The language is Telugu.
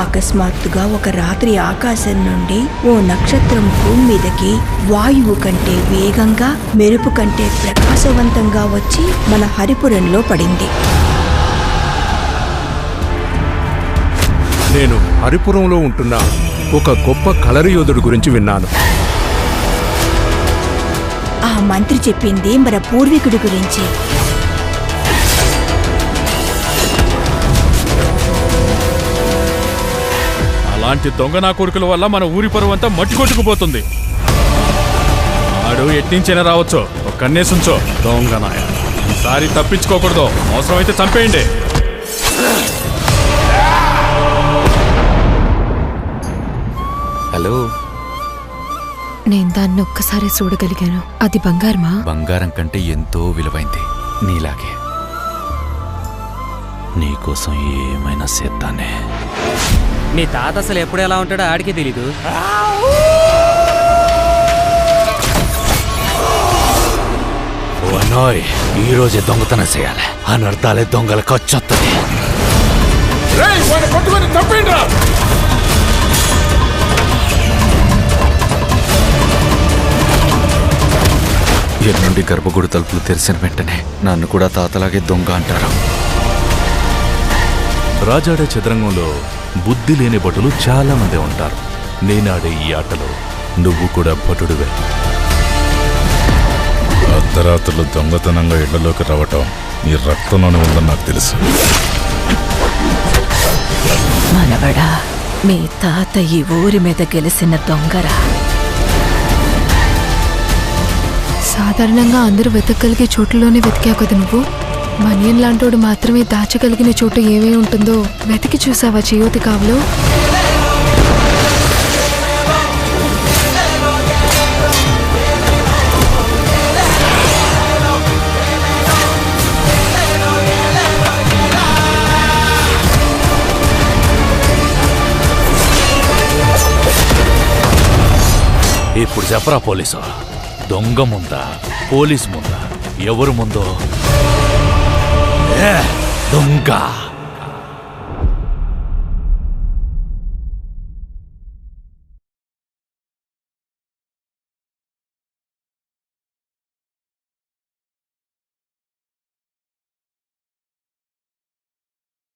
అకస్మాత్తుగా ఒక రాత్రి ఆకాశం నుండి ఓ నక్షత్రం భూమి మీదకి వాయువు కంటే వేగంగా, మెరుపు కంటే ప్రకాశవంతంగా వచ్చి మన హరిపురంలో పడింది. నేను హరిపురంలో ఉంటున్న ఒక గొప్ప కలరి యోధుడి గురించి విన్నాను. ఆ మంత్రి చెప్పింది మన పూర్వీకుడి గురించి. అలాంటి దొంగ నా కొడుకుల వల్ల మన ఊరి పరువంతా మట్టి కొట్టుకుపోతుంది. ఆడు ఎట్టించైనా రావచ్చు, ఒక కన్నేసుంచో. దొంగ నాయ, ఈసారి తప్పించుకోకూడదు. అవసరమైతే చంపేయండి. హలో, నేను దాన్ని ఒక్కసారి చూడగలిగాను. అది బంగారమా? బంగారం కంటే ఎంతో విలువైంది. నీలాగే నీకోసం ఏమైనా చేద్దానే. మీ తాత అసలు ఎప్పుడు ఎలా ఉంటాడో ఆడికే తెలీదు. ఓనోయ్, ఈ రోజే దొంగతనం చేయాలి. అనర్థాలే దొంగలకు వచ్చొస్తుంది. ఎన్నుండి గర్భగుడి తలుపులు తెరిచిన వెంటనే నన్ను కూడా తాతలాగే దొంగ అంటారు. రాజాడే చదరంగంలో బుద్ధి లేని భటులు చాలా మంది ఉంటారు. నేనాడే ఈ ఆటలో నువ్వు కూడా భటుడివే. అర్ధరాత్రులు దొంగతనంగా ఇళ్లలోకి రావటం నీ రక్తంలోనే ఉందని నాకు తెలుసు. మనవడా, మీ తాత ఈ ఊరి మీద గెలిచిన దొంగరా. సాధారణంగా అందరూ వెతకగలిగే చోట్లలోనే వెతికావు కదా నువ్వు. మనియన్ లాంటోడు మాత్రమే దాచగలిగిన చోటు ఏమై ఉంటుందో వెతికి చూసావా చేయూతి కావులో? ఇప్పుడు చెప్పరా పోలీసు, దొంగ ముందా పోలీసు ముందా ఎవరు ముందో? దొంగ